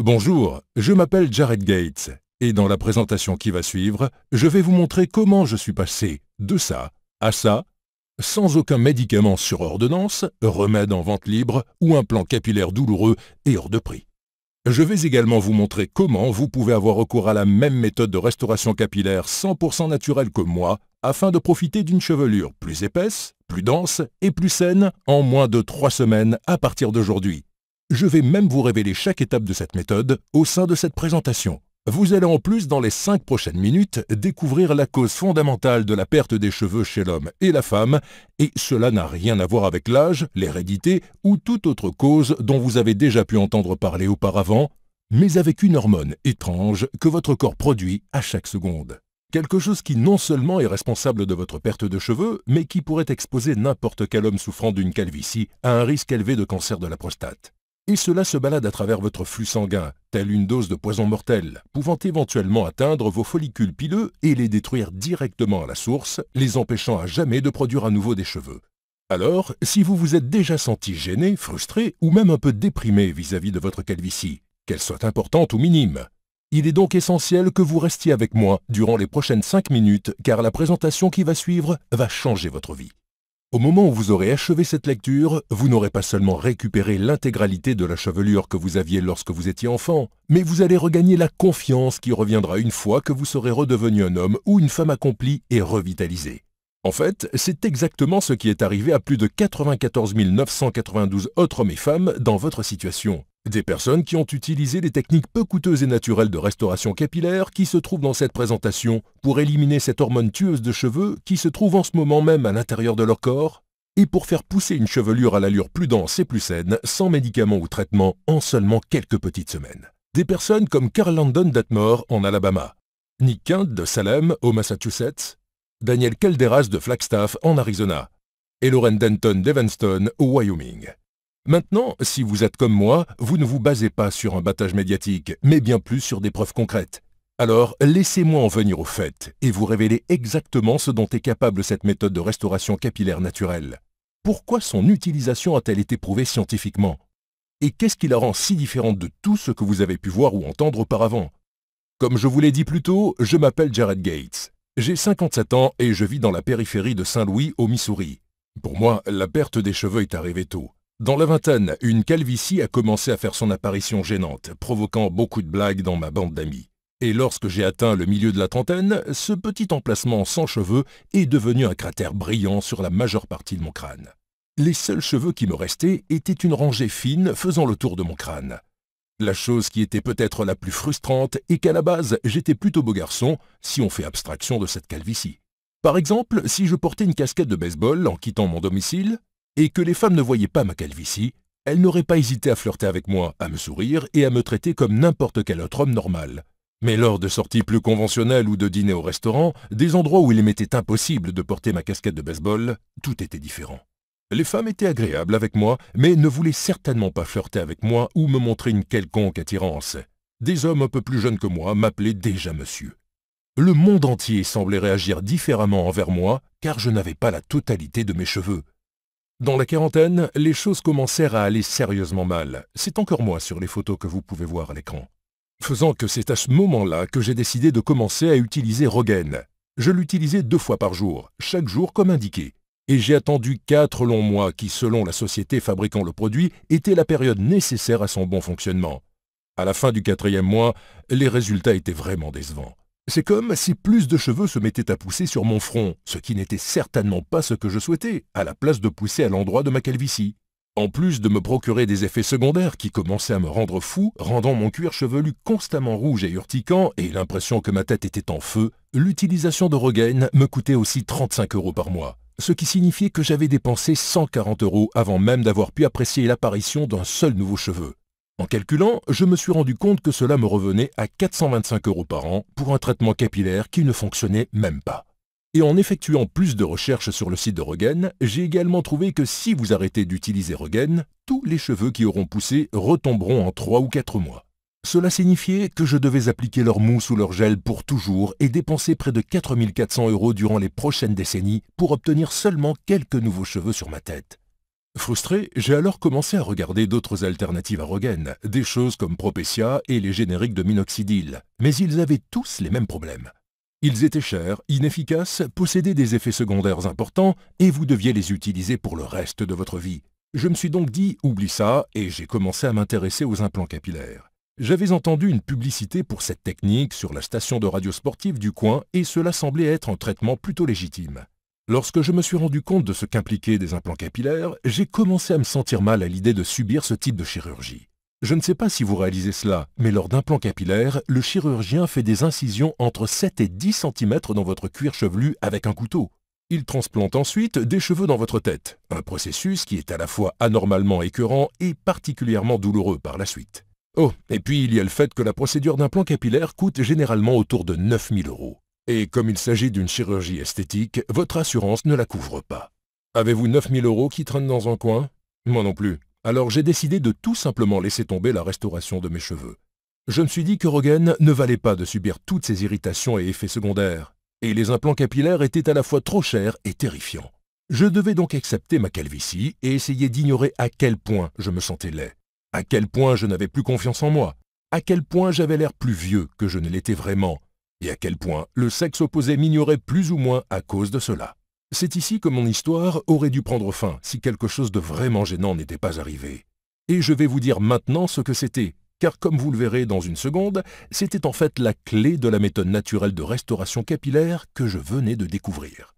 Bonjour, je m'appelle Jared Gates et dans la présentation qui va suivre, je vais vous montrer comment je suis passé de ça à ça, sans aucun médicament sur ordonnance, remède en vente libre ou implant capillaire douloureux et hors de prix. Je vais également vous montrer comment vous pouvez avoir recours à la même méthode de restauration capillaire 100% naturelle que moi afin de profiter d'une chevelure plus épaisse, plus dense et plus saine en moins de 3 semaines à partir d'aujourd'hui. Je vais même vous révéler chaque étape de cette méthode au sein de cette présentation. Vous allez en plus, dans les 5 prochaines minutes, découvrir la cause fondamentale de la perte des cheveux chez l'homme et la femme, et cela n'a rien à voir avec l'âge, l'hérédité ou toute autre cause dont vous avez déjà pu entendre parler auparavant, mais avec une hormone étrange que votre corps produit à chaque seconde. Quelque chose qui non seulement est responsable de votre perte de cheveux, mais qui pourrait exposer n'importe quel homme souffrant d'une calvitie à un risque élevé de cancer de la prostate. Et cela se balade à travers votre flux sanguin, telle une dose de poison mortel, pouvant éventuellement atteindre vos follicules pileux et les détruire directement à la source, les empêchant à jamais de produire à nouveau des cheveux. Alors, si vous vous êtes déjà senti gêné, frustré ou même un peu déprimé vis-à-vis de votre calvitie, qu'elle soit importante ou minime, il est donc essentiel que vous restiez avec moi durant les prochaines 5 minutes car la présentation qui va suivre va changer votre vie. Au moment où vous aurez achevé cette lecture, vous n'aurez pas seulement récupéré l'intégralité de la chevelure que vous aviez lorsque vous étiez enfant, mais vous allez regagner la confiance qui reviendra une fois que vous serez redevenu un homme ou une femme accomplie et revitalisé. En fait, c'est exactement ce qui est arrivé à plus de 94 992 autres hommes et femmes dans votre situation. Des personnes qui ont utilisé les techniques peu coûteuses et naturelles de restauration capillaire qui se trouvent dans cette présentation pour éliminer cette hormone tueuse de cheveux qui se trouve en ce moment même à l'intérieur de leur corps et pour faire pousser une chevelure à l'allure plus dense et plus saine, sans médicaments ou traitements, en seulement quelques petites semaines. Des personnes comme Carl Landon d'Atmore en Alabama, Nick Kent de Salem au Massachusetts, Daniel Calderas de Flagstaff en Arizona et Lauren Denton d'Evanston au Wyoming. Maintenant, si vous êtes comme moi, vous ne vous basez pas sur un battage médiatique, mais bien plus sur des preuves concrètes. Alors, laissez-moi en venir au fait et vous révéler exactement ce dont est capable cette méthode de restauration capillaire naturelle. Pourquoi son utilisation a-t-elle été prouvée scientifiquement? Et qu'est-ce qui la rend si différente de tout ce que vous avez pu voir ou entendre auparavant? Comme je vous l'ai dit plus tôt, je m'appelle Jared Gates. J'ai 57 ans et je vis dans la périphérie de Saint-Louis, au Missouri. Pour moi, la perte des cheveux est arrivée tôt. Dans la vingtaine, une calvitie a commencé à faire son apparition gênante, provoquant beaucoup de blagues dans ma bande d'amis. Et lorsque j'ai atteint le milieu de la trentaine, ce petit emplacement sans cheveux est devenu un cratère brillant sur la majeure partie de mon crâne. Les seuls cheveux qui me restaient étaient une rangée fine faisant le tour de mon crâne. La chose qui était peut-être la plus frustrante est qu'à la base, j'étais plutôt beau garçon, si on fait abstraction de cette calvitie. Par exemple, si je portais une casquette de baseball en quittant mon domicile, et que les femmes ne voyaient pas ma calvitie, elles n'auraient pas hésité à flirter avec moi, à me sourire et à me traiter comme n'importe quel autre homme normal. Mais lors de sorties plus conventionnelles ou de dîners au restaurant, des endroits où il m'était impossible de porter ma casquette de baseball, tout était différent. Les femmes étaient agréables avec moi, mais ne voulaient certainement pas flirter avec moi ou me montrer une quelconque attirance. Des hommes un peu plus jeunes que moi m'appelaient déjà monsieur. Le monde entier semblait réagir différemment envers moi, car je n'avais pas la totalité de mes cheveux. Dans la quarantaine, les choses commencèrent à aller sérieusement mal. C'est encore moi sur les photos que vous pouvez voir à l'écran. Faisant que c'est à ce moment-là que j'ai décidé de commencer à utiliser Rogaine. Je l'utilisais 2 fois par jour, chaque jour comme indiqué. Et j'ai attendu 4 longs mois qui, selon la société fabriquant le produit, était la période nécessaire à son bon fonctionnement. À la fin du 4e mois, les résultats étaient vraiment décevants. C'est comme si plus de cheveux se mettaient à pousser sur mon front, ce qui n'était certainement pas ce que je souhaitais, à la place de pousser à l'endroit de ma calvitie. En plus de me procurer des effets secondaires qui commençaient à me rendre fou, rendant mon cuir chevelu constamment rouge et urticant et l'impression que ma tête était en feu, l'utilisation de Rogaine me coûtait aussi 35 € par mois, ce qui signifiait que j'avais dépensé 140 € avant même d'avoir pu apprécier l'apparition d'un seul nouveau cheveu. En calculant, je me suis rendu compte que cela me revenait à 425 € par an pour un traitement capillaire qui ne fonctionnait même pas. Et en effectuant plus de recherches sur le site de Rogaine, j'ai également trouvé que si vous arrêtez d'utiliser Rogaine, tous les cheveux qui auront poussé retomberont en 3 ou 4 mois. Cela signifiait que je devais appliquer leur mousse ou leur gel pour toujours et dépenser près de 4 400 € durant les prochaines décennies pour obtenir seulement quelques nouveaux cheveux sur ma tête. Frustré, j'ai alors commencé à regarder d'autres alternatives à Rogaine, des choses comme Propecia et les génériques de minoxidil, mais ils avaient tous les mêmes problèmes. Ils étaient chers, inefficaces, possédaient des effets secondaires importants et vous deviez les utiliser pour le reste de votre vie. Je me suis donc dit, oublie ça, et j'ai commencé à m'intéresser aux implants capillaires. J'avais entendu une publicité pour cette technique sur la station de radio sportive du coin et cela semblait être un traitement plutôt légitime. Lorsque je me suis rendu compte de ce qu'impliquaient des implants capillaires, j'ai commencé à me sentir mal à l'idée de subir ce type de chirurgie. Je ne sais pas si vous réalisez cela, mais lors d'implants capillaires, le chirurgien fait des incisions entre 7 et 10 cm dans votre cuir chevelu avec un couteau. Il transplante ensuite des cheveux dans votre tête, un processus qui est à la fois anormalement écœurant et particulièrement douloureux par la suite. Oh, et puis il y a le fait que la procédure d'implant capillaire coûte généralement autour de 9 000 €. Et comme il s'agit d'une chirurgie esthétique, votre assurance ne la couvre pas. Avez-vous 9 000 € qui traînent dans un coin? Moi non plus. Alors j'ai décidé de tout simplement laisser tomber la restauration de mes cheveux. Je me suis dit que Rogaine ne valait pas de subir toutes ces irritations et effets secondaires. Et les implants capillaires étaient à la fois trop chers et terrifiants. Je devais donc accepter ma calvitie et essayer d'ignorer à quel point je me sentais laid. À quel point je n'avais plus confiance en moi. À quel point j'avais l'air plus vieux que je ne l'étais vraiment. Et à quel point le sexe opposé m'ignorait plus ou moins à cause de cela. C'est ici que mon histoire aurait dû prendre fin si quelque chose de vraiment gênant n'était pas arrivé. Et je vais vous dire maintenant ce que c'était, car comme vous le verrez dans une seconde, c'était en fait la clé de la méthode naturelle de restauration capillaire que je venais de découvrir.